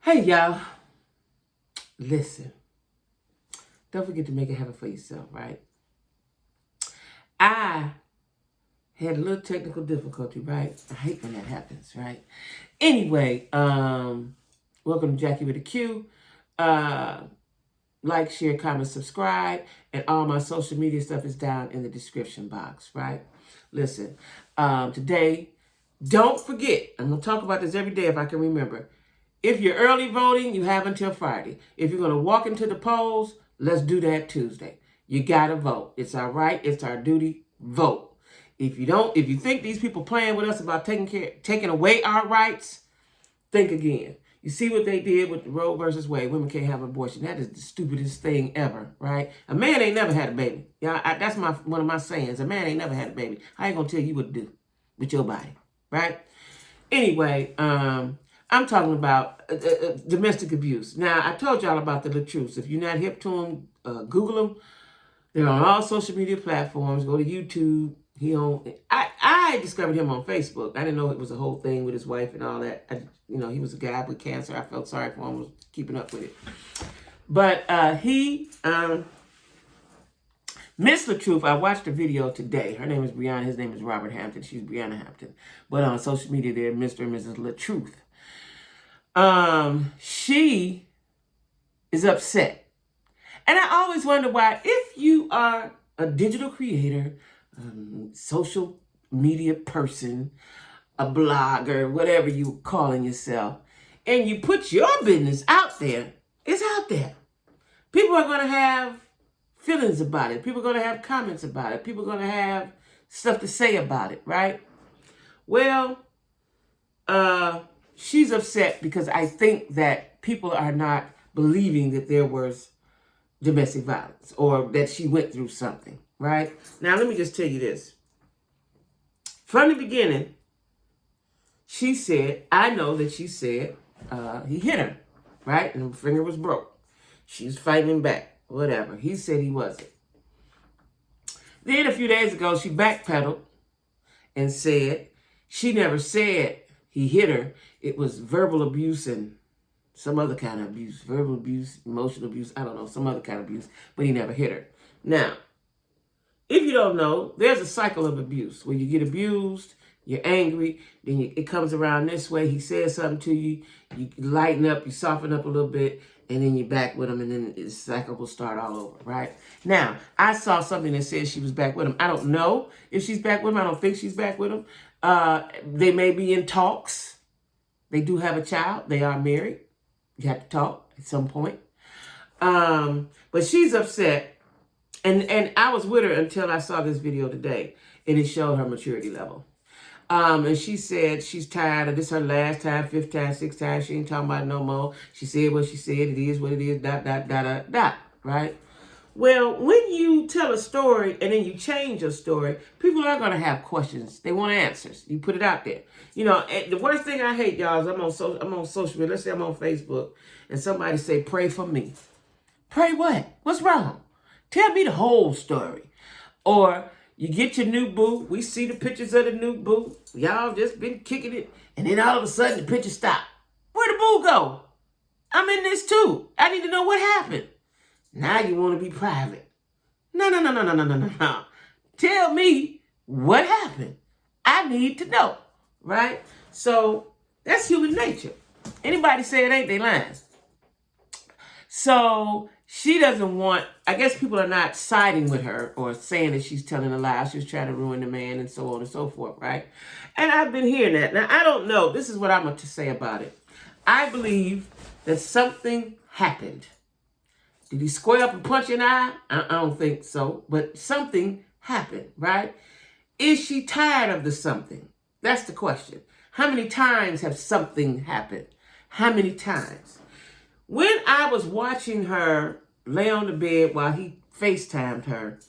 Hey, y'all. Listen, don't forget to make it happen for yourself, right? I had a little technical difficulty, right? I hate when that happens, right? Anyway, welcome to Jackie with a Q. Like, share, comment, subscribe, and all my social media stuff is down in the description box, right? Listen, today, don't forget, I'm going to talk about this every day if I can remember. If you're early voting, you have until Friday. If you're going to walk into the polls, let's do that Tuesday. You got to vote. It's our right. It's our duty. Vote. If you think these people playing with us about taking away our rights, think again. You see what they did with the Roe versus Wade. Women can't have an abortion. That is the stupidest thing ever, right? A man ain't never had a baby. Yeah, that's one of my sayings. A man ain't never had a baby. I ain't gonna tell you what to do with your body, right? Anyway, I'm talking about domestic abuse. Now, I told y'all about the Latruth. If you're not hip to them, Google them. They're on all social media platforms. Go to YouTube. I discovered him on Facebook. I didn't know it was a whole thing with his wife and all that. He was a guy with cancer. I felt sorry for him. Was keeping up with it. But Miss Latruth, I watched a video today. Her name is Brianna. His name is Robert Hampton. She's Brianna Hampton. But on social media, they're Mr. and Mrs. Latruth. She is upset. And I always wonder why, if you are a digital creator, social media person, a blogger, whatever you calling yourself, and you put your business out there, it's out there. People are going to have feelings about it. People are going to have comments about it. People are going to have stuff to say about it, right? Well, she's upset because I think that people are not believing that there was domestic violence or that she went through something, right? Now, let me just tell you this. From the beginning, she said, I know that she said he hit her, right? And her finger was broke. She was fighting him back, whatever. He said he wasn't. Then a few days ago, she backpedaled and said she never said he hit her. It was verbal abuse and some other kind of abuse, verbal abuse, emotional abuse, I don't know, some other kind of abuse, but he never hit her. Now, if you don't know, there's a cycle of abuse where you get abused, you're angry, then it comes around this way, he says something to you, you lighten up, you soften up a little bit, and then you're back with him, and then the cycle will start all over, right? Now, I saw something that says she was back with him. I don't know if she's back with him. I don't think she's back with him. They may be in talks. They do have a child. They are married. You have to talk at some point. But she's upset. And I was with her until I saw this video today. And it showed her maturity level. And she said she's tired of this, her last time, fifth time, sixth time. She ain't talking about it no more. She said what she said. It is what it is, ... right? Well, when you tell a story and then you change your story, people are going to have questions. They want answers. You put it out there. You know, the worst thing I hate, y'all, is I'm on social media. Let's say I'm on Facebook and somebody say, pray for me. Pray what? What's wrong? Tell me the whole story. Or you get your new boo. We see the pictures of the new boo. Y'all just been kicking it. And then all of a sudden the picture stopped. Where'd the boo go? I'm in this too. I need to know what happened. Now you want to be private. No. Tell me what happened. I need to know, right? So that's human nature. Anybody say it ain't, they lying. So she doesn't want, I guess people are not siding with her or saying that she's telling a lie. She's trying to ruin the man and so on and so forth, right? And I've been hearing that. Now, I don't know. This is what I'm going to say about it. I believe that something happened. Did he square up and punch an eye? I don't think so. But something happened, right? Is she tired of the something? That's the question. How many times have something happened? How many times? When I was watching her lay on the bed while he FaceTimed her,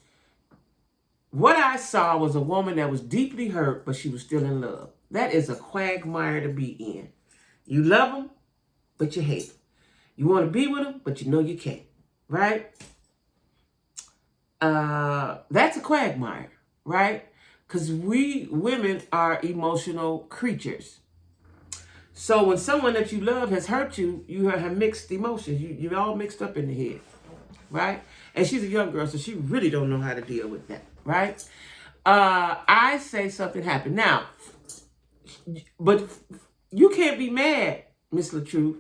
what I saw was a woman that was deeply hurt, but she was still in love. That is a quagmire to be in. You love them, but you hate them. You want to be with them, but you know you can't. Right? That's a quagmire, right? Because we women are emotional creatures. So when someone that you love has hurt you, you have mixed emotions. You're all mixed up in the head, right? And she's a young girl, so she really don't know how to deal with that, right? I say something happened. Now, but you can't be mad, Miss Latruth,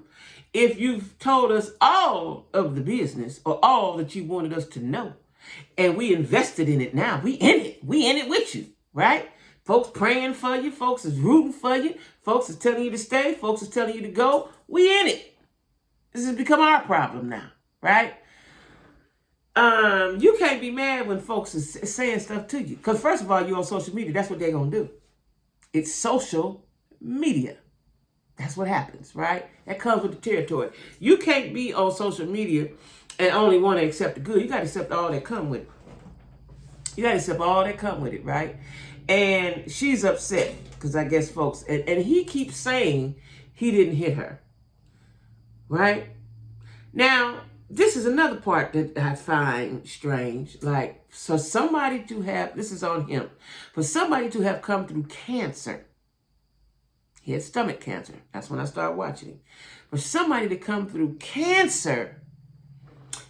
if you've told us all of the business or all that you wanted us to know. And we invested in it now. We in it. We in it with you, right? Folks praying for you. Folks is rooting for you. Folks is telling you to stay. Folks is telling you to go. We in it. This has become our problem now, right? You can't be mad when folks is saying stuff to you. Because first of all, you're on social media. That's what they're going to do. It's social media. That's what happens, right? That comes with the territory. You can't be on social media and only want to accept the good. You got to accept all that come with it. You got to accept all that come with it, right? And she's upset because I guess folks, and he keeps saying he didn't hit her, right? Now, this is another part that I find strange. Like, so somebody to have, this is on him, for somebody to have come through cancer. He had stomach cancer. That's when I started watching him. For somebody to come through cancer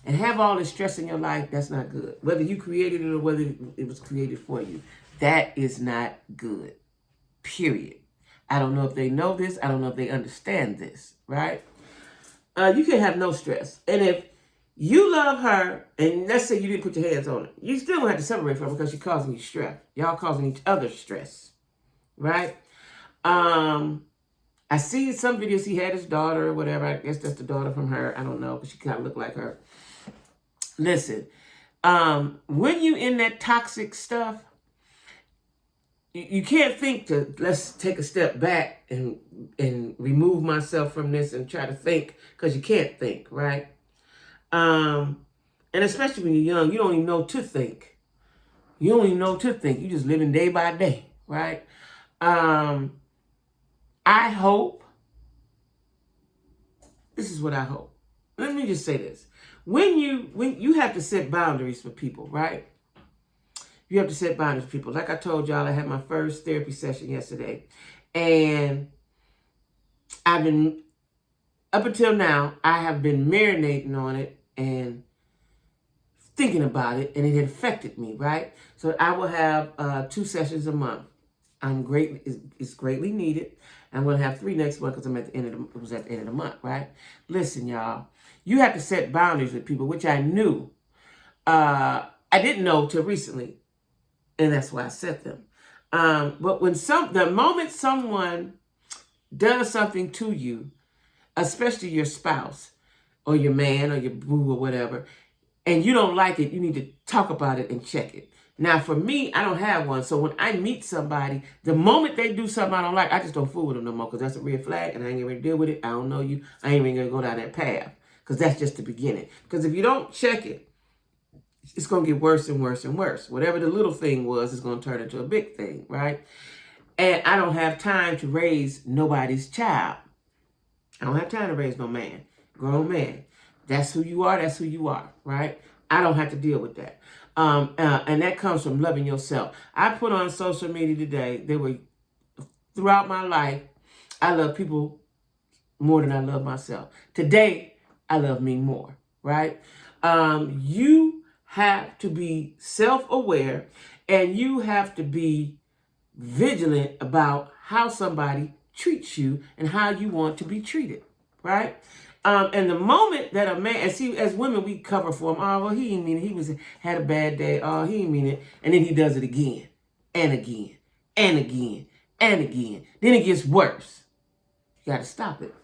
and have all this stress in your life, that's not good. Whether you created it or whether it was created for you, that is not good. Period. I don't know if they know this. I don't know if they understand this, right? You can have no stress. And if you love her, and let's say you didn't put your hands on her, you still don't have to separate from her because she's causing you stress. Y'all causing each other stress, right? I see some videos he had his daughter or whatever. I guess that's the daughter from her. I don't know, because she kind of looked like her. Listen, when you in that toxic stuff, you can't think to, let's take a step back and remove myself from this and try to think, because you can't think, right? And especially when you're young, you don't even know to think. You don't even know to think. You're just living day by day, right? I hope, this is what I hope. Let me just say this. When you have to set boundaries for people, right? You have to set boundaries for people. Like I told y'all, I had my first therapy session yesterday. And I've been, up until now, I have been marinating on it and thinking about it, and it had affected me, right? So I will have 2 sessions a month. It's greatly needed. I'm going to have 3 next month because it was at the end of the month, right? Listen, y'all, you have to set boundaries with people, which I knew. I didn't know till recently, and that's why I set them. But when the moment someone does something to you, especially your spouse or your man or your boo or whatever, and you don't like it, you need to talk about it and check it. Now, for me, I don't have one. So when I meet somebody, the moment they do something I don't like, I just don't fool with them no more, because that's a red flag, and I ain't even going to deal with it. I don't know you. I ain't even going to go down that path, because that's just the beginning. Because if you don't check it, it's going to get worse and worse and worse. Whatever the little thing was is going to turn into a big thing, right? And I don't have time to raise nobody's child. I don't have time to raise no man, grown man. That's who you are. That's who you are, right? I don't have to deal with that. And that comes from loving yourself. I put on social media today, throughout my life, I love people more than I love myself. Today, I love me more, right? You have to be self-aware, and you have to be vigilant about how somebody treats you and how you want to be treated, right? And the moment that a man, and see, as women, we cover for him. Oh, well, he didn't mean it. He had a bad day. Oh, he didn't mean it. And then he does it again and again and again and again. Then it gets worse. You got to stop it.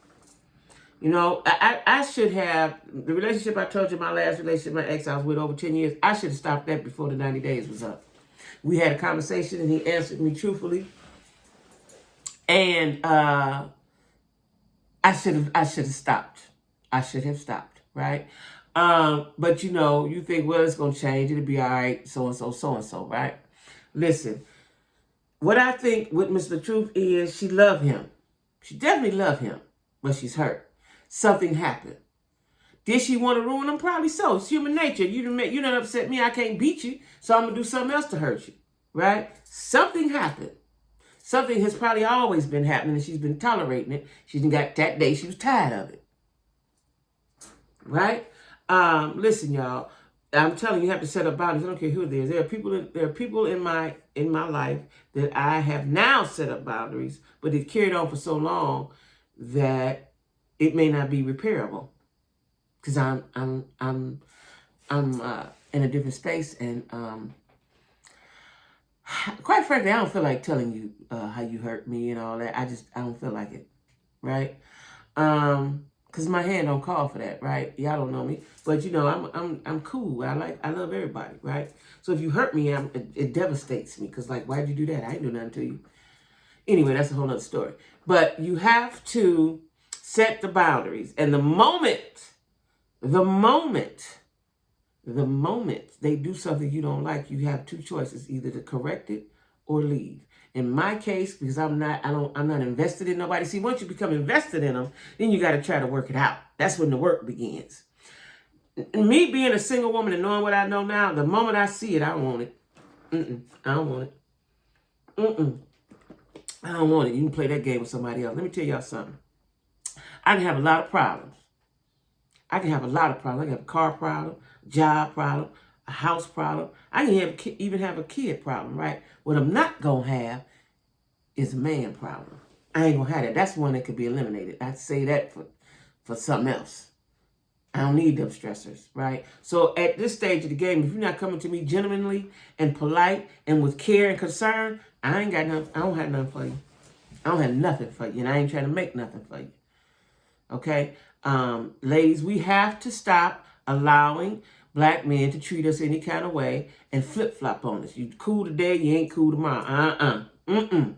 You know, I should have, the relationship I told you, my last relationship, my ex I was with over 10 years, I should have stopped that before the 90 days was up. We had a conversation and he answered me truthfully. And I should have stopped. I should have stopped, right? But you know, you think, well, it's going to change. It'll be all right, so-and-so, right? Listen, what I think with Miss Latruth is she loved him. She definitely loved him, but she's hurt. Something happened. Did she want to ruin him? Probably so. It's human nature. You done upset me. I can't beat you, so I'm going to do something else to hurt you, right? Something happened. Something has probably always been happening and she's been tolerating it. She didn't got that day she was tired of it. Right? Listen, y'all. I'm telling you, you have to set up boundaries. I don't care who it is. There are people in my life that I have now set up boundaries, but it carried on for so long that it may not be repairable. Because I'm in a different space, and quite frankly, I don't feel like telling you how you hurt me and all that. I don't feel like it, right? Because my hand don't call for that, right? Y'all don't know me, but you know I'm cool. I love everybody, right? So if you hurt me, it devastates me because like, why'd you do that? I ain't do nothing to you. Anyway, that's a whole other story. But you have to set the boundaries, and the moment they do something you don't like, you have two choices: either to correct it or leave. In my case, because I'm not invested in nobody. See, once you become invested in them, then you got to try to work it out. That's when the work begins. Me being a single woman and knowing what I know now, the moment I see it, I don't want it. I don't want it. I don't want it. You can play that game with somebody else. Let me tell y'all something. I can have a lot of problems. I can have a car problem, job problem, a house problem. I can even have a kid problem, right? What I'm not going to have is a man problem. I ain't going to have that. That's one that could be eliminated. I'd say that for something else. I don't need them stressors, right? So at this stage of the game, if you're not coming to me gentlemanly and polite and with care and concern, I don't have nothing for you. I don't have nothing for you, and I ain't trying to make nothing for you. Okay? Ladies, we have to stop allowing black men to treat us any kind of way and flip-flop on us. You cool today, you ain't cool tomorrow. I ain't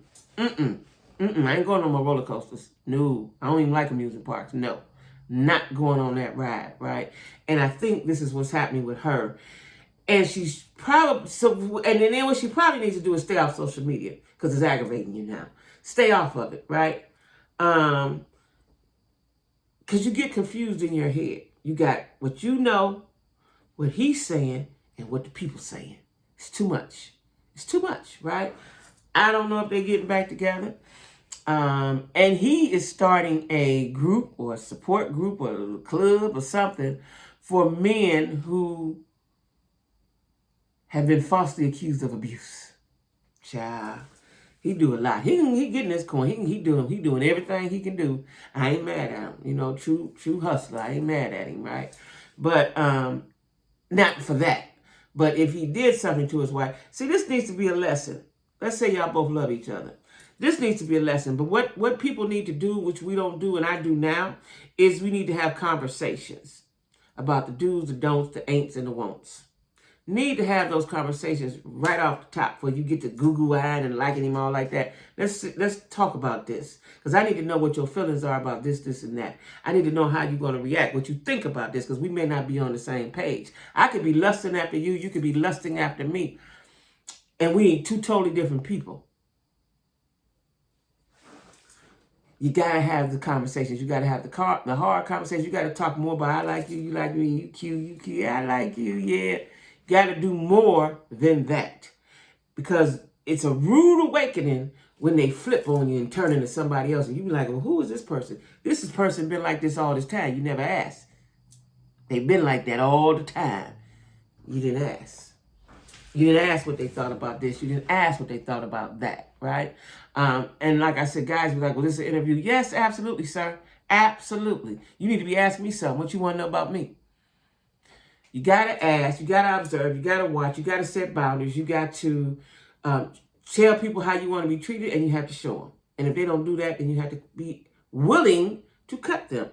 going on my roller coasters. No. I don't even like amusement parks. No. Not going on that ride, right? And I think this is what's happening with her. And she's probably, and then what she probably needs to do is stay off social media because it's aggravating you now. Stay off of it, right? Because you get confused in your head. You got what you know, what he's saying, and what the people saying. It's too much. It's too much, right? I don't know if they're getting back together. And he is starting a group or a support group or a club or something for men who have been falsely accused of abuse. Child. He do a lot. He getting his coin. He doing everything he can do. I ain't mad at him. You know, true hustler. I ain't mad at him, right? But not for that. But if he did something to his wife, see, this needs to be a lesson. Let's say y'all both love each other. This needs to be a lesson. But what people need to do, which we don't do and I do now, is we need to have conversations about the do's, the don'ts, the ain'ts, and the won'ts. Need to have those conversations right off the top before you get to goo-goo-eying and liking him all like that. Let's talk about this. Because I need to know what your feelings are about this, and that. I need to know how you're going to react, what you think about this, because we may not be on the same page. I could be lusting after you. You could be lusting after me. And we ain't two totally different people. You got to have the conversations. You got to have the hard conversations. You got to talk more about I like you, you like me, you cute, I like you, yeah. Got to do more than that. Because it's a rude awakening when they flip on you and turn into somebody else. And you be like, well, who is this person? This person been like this all this time. You never asked. They've been like that all the time. You didn't ask. You didn't ask what they thought about this. You didn't ask what they thought about that, right? And like I said, guys be like, well, this is an interview. Yes, absolutely, sir. Absolutely. You need to be asking me something. What you want to know about me? You got to ask, you got to observe, you got to watch, you got to set boundaries, you got to tell people how you want to be treated, and you have to show them. And if they don't do that, then you have to be willing to cut them,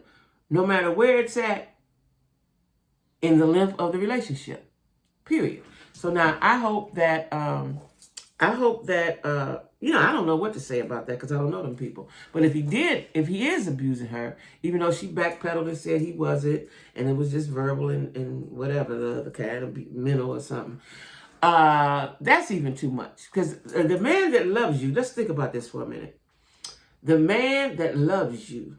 no matter where it's at in the length of the relationship, period. So now I hope that, I don't know what to say about that because I don't know them people. But if he is abusing her, even though she backpedaled and said he wasn't, and it was just verbal and whatever, the kind of mental or something, that's even too much. Because the man that loves you, let's think about this for a minute. The man that loves you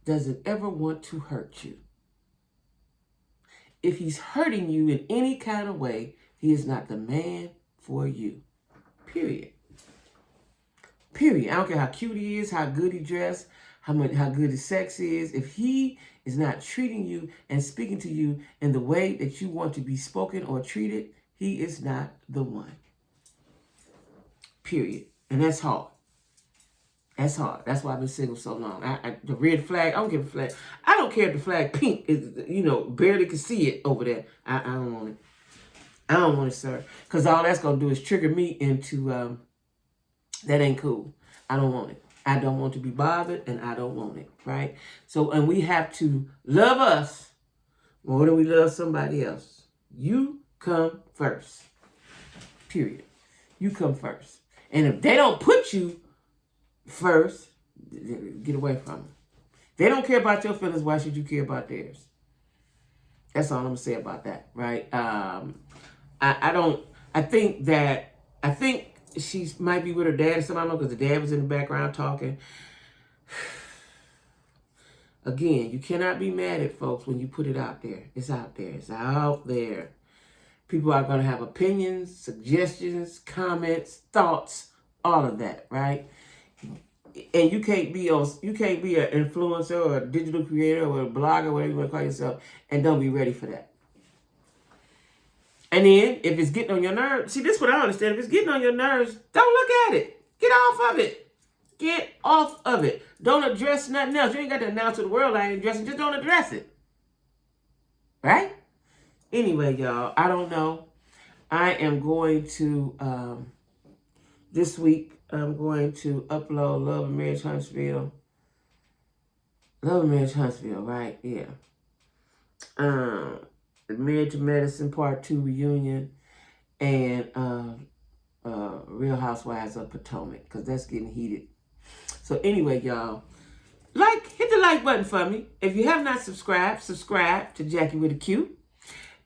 doesn't ever want to hurt you. If he's hurting you in any kind of way, he is not the man for you. Period. Period. I don't care how cute he is, how good he dressed, how good his sex is. If he is not treating you and speaking to you in the way that you want to be spoken or treated, he is not the one. Period. And that's hard. That's hard. That's why I've been single so long. The red flag, I don't give a flag. I don't care if the flag pink is, barely can see it over there. I don't want it. I don't want it, sir. Because all that's going to do is trigger me into, that ain't cool. I don't want it. I don't want to be bothered, and I don't want it, right? So, and we have to love us more than we love somebody else. You come first. Period. You come first. And if they don't put you first, get away from them. They don't care about your feelings. Why should you care about theirs? That's all I'm gonna say about that, right? I think she might be with her dad or something. I don't know, because the dad was in the background talking. Again, you cannot be mad at folks when you put it out there. It's out there. It's out there. People are going to have opinions, suggestions, comments, thoughts, all of that, right? And you can't be an influencer or a digital creator or a blogger, whatever you want to call yourself, and don't be ready for that. And then, if it's getting on your nerves, see, this is what I understand. If it's getting on your nerves, don't look at it. Get off of it. Get off of it. Don't address nothing else. You ain't got to announce to the world I ain't addressing. Just don't address it. Right? Anyway, y'all, I don't know. I am going to, this week, I'm going to upload Love and Marriage Huntsville. Love and Marriage Huntsville, right? Yeah. The Married to Medicine Part 2 reunion, and Real Housewives of Potomac, because that's getting heated. So anyway, y'all, hit the like button for me. If you have not subscribed, subscribe to Jackie with a Q.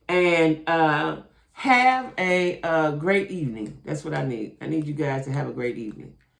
And have a great evening. That's what I need. I need you guys to have a great evening.